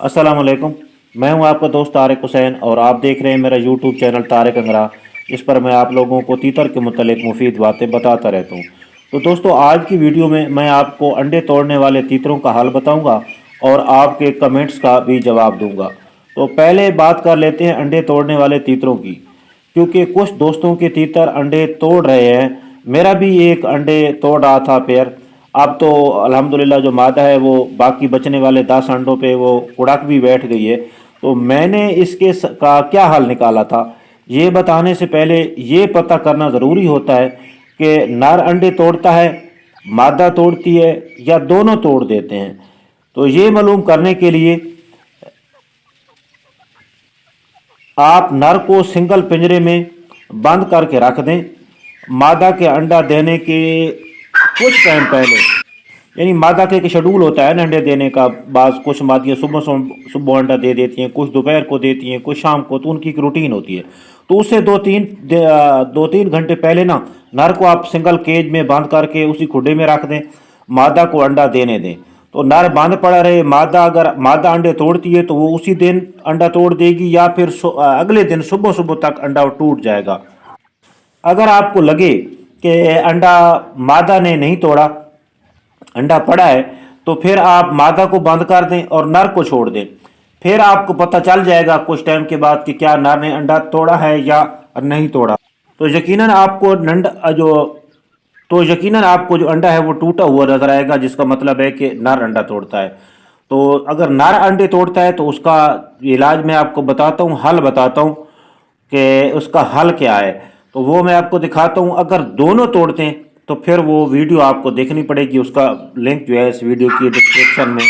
अस्सलाम वालेकुम। मैं हूं आपका दोस्त तारिक हुसैन और आप देख रहे हैं मेरा यूट्यूब चैनल तारिक अंगरा, जिस पर मैं आप लोगों को तीतर के मुतल्लिक मुफीद बातें बताता रहता हूं। तो दोस्तों, आज की वीडियो में मैं आपको अंडे तोड़ने वाले तीतरों का हाल बताऊंगा और आपके कमेंट्स का भी जवाब दूंगा। तो पहले बात कर लेते हैं अंडे तोड़ने वाले तीतरों की, क्योंकि कुछ दोस्तों के तीतर अंडे तोड़ रहे हैं। मेरा भी एक अंडे तोड़ रहा था पेयर। अब तो अल्हम्दुलिल्लाह जो मादा है वो बाकी बचने वाले 10 अंडों पे वो कुड़क भी बैठ गई है। तो मैंने का क्या हल निकाला था, ये बताने से पहले ये पता करना ज़रूरी होता है कि नर अंडे तोड़ता है, मादा तोड़ती है, या दोनों तोड़ देते हैं। तो ये मालूम करने के लिए आप नर को सिंगल पिंजरे में बंद करके रख दें। मादा के अंडा देने के कुछ टाइम पहले, यानी मादा का एक शेड्यूल होता है ना अंडे देने का। बाज कुछ मादियाँ सुबह सुबह अंडा दे देती हैं, कुछ दोपहर को देती हैं, कुछ शाम को, तो उनकी एक रूटीन होती है। तो उससे 2-3 घंटे पहले ना नर को आप सिंगल केज में बंद करके उसी खुडे में रख दें, मादा को अंडा देने दें। तो नर बंद पड़ा रहे, अगर मादा अंडे तोड़ती है तो वो उसी दिन अंडा तोड़ देगी, या फिर अगले दिन सुबह सुबह तक अंडा टूट जाएगा। अगर आपको लगे कि अंडा मादा ने नहीं तोड़ा, अंडा पड़ा है, तो फिर आप मादा को बंद कर दें और नर को छोड़ दें। फिर आपको पता चल जाएगा कुछ टाइम के बाद कि क्या नर ने अंडा तोड़ा है या नहीं तोड़ा। तो यकीनन आपको जो अंडा है वो टूटा हुआ नजर आएगा, जिसका मतलब है कि नर अंडा तोड़ता है। तो अगर नर अंडे तोड़ता है तो उसका इलाज मैं आपको बताता हूँ, हल बताता हूँ कि उसका हल क्या है। तो वो मैं आपको दिखाता हूँ। अगर दोनों तोड़ते हैं तो फिर वो वीडियो आपको देखनी पड़ेगी, उसका लिंक जो है इस वीडियो की डिस्क्रिप्शन में।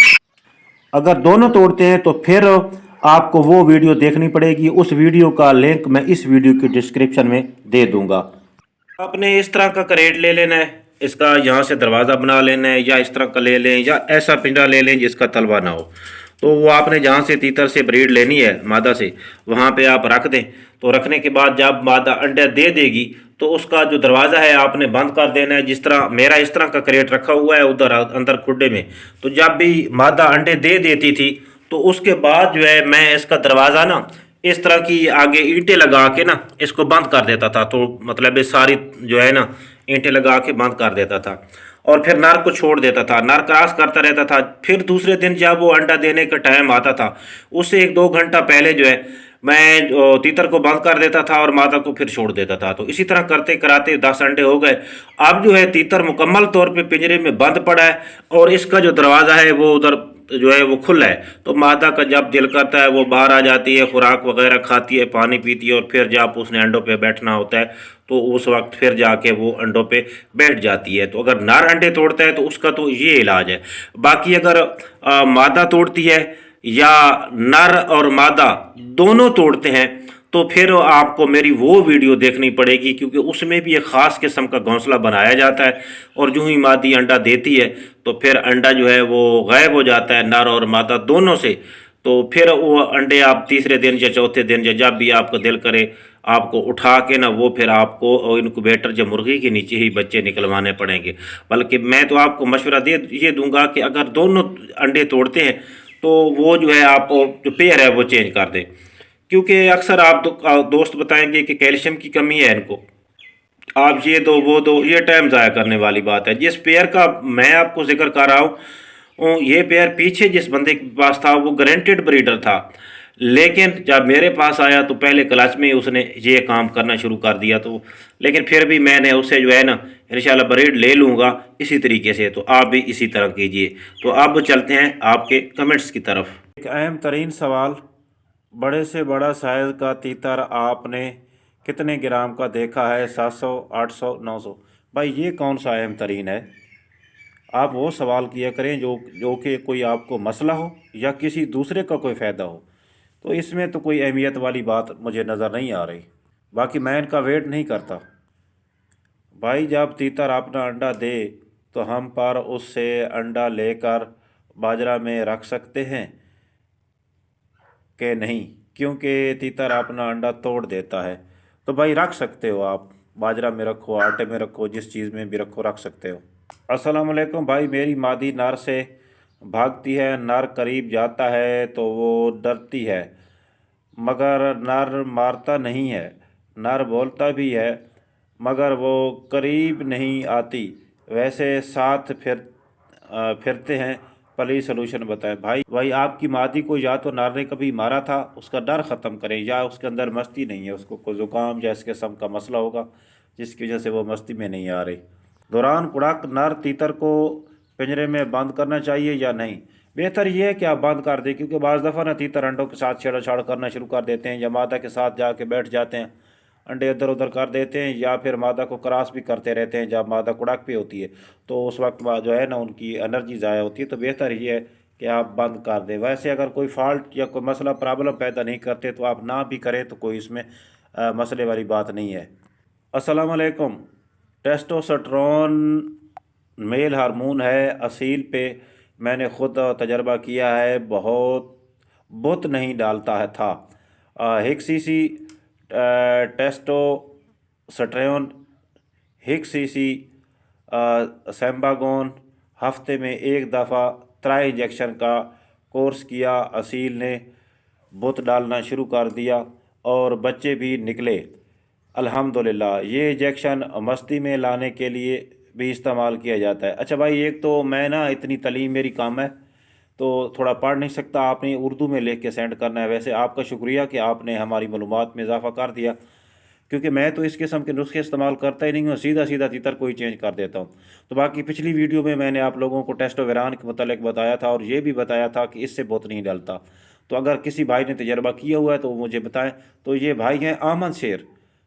अगर दोनों तोड़ते हैं तो फिर आपको वो वीडियो देखनी पड़ेगी, उस वीडियो का लिंक मैं इस वीडियो की डिस्क्रिप्शन में दे दूंगा। आपने इस तरह का करेट ले लेना है, इसका यहाँ से दरवाज़ा बना लेना है, या इस तरह का ले लें, या ऐसा पिंजरा ले लें जिसका तलवा ना हो। तो वो आपने जहाँ से तीतर से ब्रीड लेनी है मादा से, वहाँ पे आप रख दें। तो रखने के बाद जब मादा अंडा दे देगी तो उसका जो दरवाज़ा है आपने बंद कर देना है। जिस तरह मेरा इस तरह का करेट रखा हुआ है उधर अंदर खुडे में, तो जब भी मादा अंडे दे देती थी तो उसके बाद जो है मैं इसका दरवाज़ा ना इस तरह की आगे ईंटें लगा के ना इसको बंद कर देता था। तो मतलब ये सारी जो है ना ईंटें लगा के बंद कर देता था, और फिर नर को छोड़ देता था। नर क्रॉस करता रहता था। फिर दूसरे दिन जब वो अंडा देने का टाइम आता था, उससे 1-2 घंटा पहले जो है मैं तीतर को बंद कर देता था और मादा को फिर छोड़ देता था। तो इसी तरह करते कराते 10 अंडे हो गए। अब जो है तीतर मुकम्मल तौर पे पिंजरे में बंद पड़ा है, और इसका जो दरवाज़ा है वो उधर जो है वो खुला है। तो मादा का जब दिल करता है वो बाहर आ जाती है, खुराक वगैरह खाती है, पानी पीती है, और फिर जब उसने अंडों पे बैठना होता है तो उस वक्त फिर जाके वो अंडों पे बैठ जाती है। तो अगर नर अंडे तोड़ता है तो उसका तो ये इलाज है। बाकी अगर मादा तोड़ती है या नर और मादा दोनों तोड़ते हैं तो फिर आपको मेरी वो वीडियो देखनी पड़ेगी, क्योंकि उसमें भी एक ख़ास किस्म का घोंसला बनाया जाता है। और जो ही मादी अंडा देती है तो फिर अंडा जो है वो गायब हो जाता है नर और मादा दोनों से। तो फिर वो अंडे आप तीसरे दिन या चौथे दिन या जब भी आपका दिल करे आपको उठा के ना वो फिर आपको इनक्यूबेटर या मुर्गी के नीचे ही बच्चे निकलवाने पड़ेंगे। बल्कि मैं तो आपको मशवरा ये दूंगा कि अगर दोनों अंडे तोड़ते हैं तो वो जो है आप जो पेयर है वो चेंज कर दें, क्योंकि अक्सर आप दोस्त बताएंगे कि कैल्शियम की कमी है इनको, आप ये दो वो दो, ये टाइम ज़ाया करने वाली बात है। जिस पेयर का मैं आपको जिक्र कर रहा हूँ, ये पेयर पीछे जिस बंदे के पास था वो गारंटेड ब्रीडर था, लेकिन जब मेरे पास आया तो पहले क्लास में ही उसने ये काम करना शुरू कर दिया। तो लेकिन फिर भी मैंने उससे जो है ना इंशाल्लाह ब्रीड ले लूँगा इसी तरीके से। तो आप भी इसी तरह कीजिए। तो अब चलते हैं आपके कमेंट्स की तरफ। एक अहम तरीन सवाल, बड़े से बड़ा साइज का तीतर आपने कितने ग्राम का देखा है? 700, 800, 900? भाई ये कौन सा अहम तरीन है? आप वो सवाल किया करें जो जो कि कोई आपको मसला हो या किसी दूसरे का कोई फ़ायदा हो। तो इसमें तो कोई अहमियत वाली बात मुझे नज़र नहीं आ रही। बाकी मैं इनका वेट नहीं करता। भाई जब तीतर अपना अंडा दे तो हम पर उससे अंडा लेकर बाजरा में रख सकते हैं कि नहीं? क्योंकि तीतर अपना अंडा तोड़ देता है। तो भाई रख सकते हो आप, बाजरा में रखो, आटे में रखो, जिस चीज़ में भी रखो, रख सकते हो। अस्सलाम वालेकुम भाई, मेरी मादी नर से भागती है, नर करीब जाता है तो वो डरती है, मगर नर मारता नहीं है। नर बोलता भी है मगर वो करीब नहीं आती। वैसे साथ फिरते हैं। प्लीज सलूशन बताएं। भाई आपकी मादी को या तो नर ने कभी मारा था, उसका डर ख़त्म करें, या उसके अंदर मस्ती नहीं है, उसको कोई ज़ुकाम या इस किस्म का मसला होगा जिसकी वजह से वो मस्ती में नहीं आ रही। दौरान कुड़ाक नर तीतर को पिंजरे में बंद करना चाहिए या नहीं? बेहतर ये है कि आप बंद कर दें, क्योंकि बाज़ दफ़ा ना तीतर अंडों के साथ छेड़छाड़ करना शुरू कर देते हैं, या मादा के साथ जाके बैठ जाते हैं, अंडे इधर उधर कर देते हैं, या फिर मादा को क्रॉस भी करते रहते हैं जब मादा कुड़ाक पे होती है। तो उस वक्त बाद जो है ना उनकी एनर्जी ज़ाया होती है। तो बेहतर ये है कि आप बंद कर दें। वैसे अगर कोई फॉल्ट या कोई मसला प्रॉब्लम पैदा नहीं करते तो आप ना भी करें तो कोई इसमें मसले वाली बात नहीं है। अस्सलाम वालेकुम। टेस्टोस्टेरोन मेल हार्मोन है असील पे। मैंने ख़ुद तजर्बा किया है, बहुत बुत नहीं डालता है था। हिक सीसी टेस्टोस्टेरोन, हिक सीसी सेम्बागोन, हफ्ते में एक दफ़ा 3 इंजेक्शन का कोर्स किया। असील ने बुत डालना शुरू कर दिया और बच्चे भी निकले अल्हम्दुलिल्लाह। ये इंजेक्शन मस्ती में लाने के लिए भी इस्तेमाल किया जाता है। अच्छा भाई, एक तो मैं ना इतनी तालीम मेरी कम है तो थोड़ा पढ़ नहीं सकता, आपने उर्दू में लिख के सेंड करना है। वैसे आपका शुक्रिया कि आपने हमारी मालूमात में इजाफ़ा कर दिया, क्योंकि मैं तो इस किस्म के नुस्खे इस्तेमाल करता ही नहीं हूँ, सीधा सीधा तीतर को ही चेंज कर देता हूँ। तो बाकी पिछली वीडियो में मैंने आप लोगों को टेस्टोवेरान के मतलब बताया था और ये भी बताया था कि इससे बुत नहीं डलता। तो अगर किसी भाई ने तजर्बा किया हुआ है तो वो मुझे बताएं। तो ये भाई हैं अहमद शेर।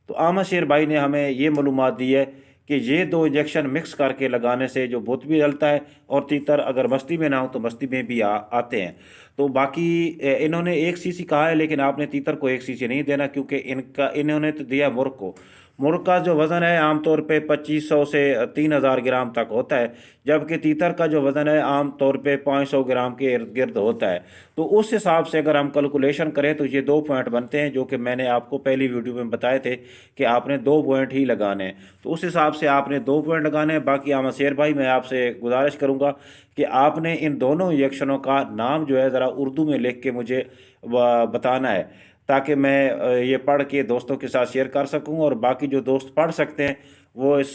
तो अहमद शेर भाई ने हमें ये मालूमात दी है कि ये 2 इंजेक्शन मिक्स करके लगाने से जो बुत भी डलता है और तीतर अगर मस्ती में ना हो तो मस्ती में भी आते हैं। तो बाकी इन्होंने 1 सीसी कहा है, लेकिन आपने तीतर को 1 सीसी नहीं देना, क्योंकि इन्होंने तो दिया मुर्ग को। मुर्ग का जो वज़न है आमतौर पे 2500 से 3000 ग्राम तक होता है, जबकि तीतर का जो वज़न है आम तौर पे 500 ग्राम के इर्द गिर्द होता है। तो उस हिसाब से अगर हम कैलकुलेशन करें तो ये 2 पॉइंट बनते हैं, जो कि मैंने आपको पहली वीडियो में बताए थे कि आपने 2 पॉइंट ही लगाने हैं। तो उस हिसाब से आपने 2 पॉइंट लगाने हैं। बाकी अहमद शेर भाई, मैं आपसे गुजारिश करूँगा कि आपने इन दोनों इंजेक्शनों का नाम जो है ज़रा उर्दू में लिख के मुझे बताना है, ताकि मैं ये पढ़ के दोस्तों के साथ शेयर कर सकूं, और बाकी जो दोस्त पढ़ सकते हैं वो इस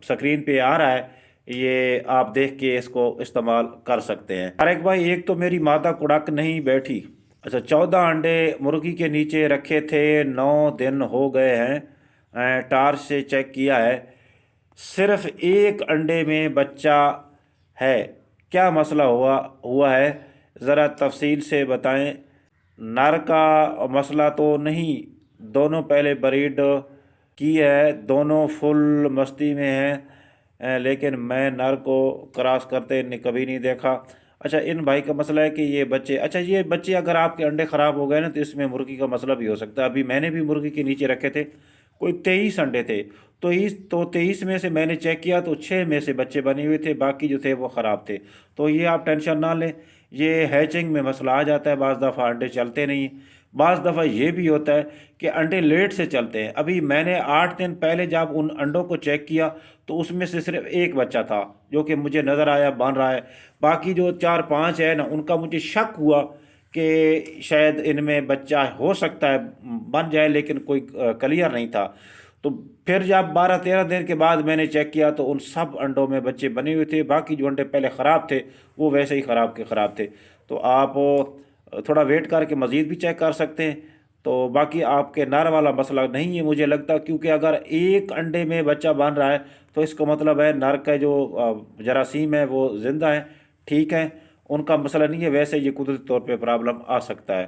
स्क्रीन पे आ रहा है, ये आप देख के इसको इस्तेमाल कर सकते हैं। तारिक भाई, एक तो मेरी मादा कुड़क नहीं बैठी। अच्छा, 14 अंडे मुर्गी के नीचे रखे थे, 9 दिन हो गए हैं, टार्च से चेक किया है, सिर्फ 1 अंडे में बच्चा है, क्या मसला हुआ है, ज़रा तफसील से बताएं। नर का मसला तो नहीं, दोनों पहले ब्रीड की है, दोनों फुल मस्ती में हैं, लेकिन मैं नर को क्रॉस करते कभी नहीं देखा। अच्छा, इन भाई का मसला है कि ये बच्चे, अच्छा ये बच्चे अगर आपके अंडे ख़राब हो गए ना तो इसमें मुर्गी का मसला भी हो सकता है। अभी मैंने भी मुर्गी के नीचे रखे थे, कोई 23 अंडे थे, तो 23 में से मैंने चेक किया तो 6 में से बच्चे बने हुए थे, बाकी जो थे वो ख़राब थे। तो ये आप टेंशन ना लें, ये हैचिंग में मसला आ जाता है, बाज़ दफ़ा अंडे चलते नहीं, बाज़ दफ़ा ये भी होता है कि अंडे लेट से चलते हैं। अभी मैंने 8 दिन पहले जब उन अंडों को चेक किया तो उसमें से सिर्फ 1 बच्चा था जो कि मुझे नज़र आया बन रहा है। बाकी जो 4-5 है ना, उनका मुझे शक हुआ कि शायद इनमें बच्चा हो सकता है बन जाए, लेकिन कोई क्लियर नहीं था। तो फिर जब 12-13 दिन के बाद मैंने चेक किया तो उन सब अंडों में बच्चे बने हुए थे, बाकी जो अंडे पहले ख़राब थे वो वैसे ही ख़राब के ख़राब थे। तो आप थोड़ा वेट करके मज़ीद भी चेक कर सकते हैं। तो बाकी आपके नर वाला मसला नहीं है मुझे लगता, क्योंकि अगर 1 अंडे में बच्चा बन रहा है तो इसका मतलब है नर का जो जरासीम है वो ज़िंदा है, ठीक है, उनका मसला नहीं है। वैसे ये कुदरती तौर पे प्रॉब्लम आ सकता है।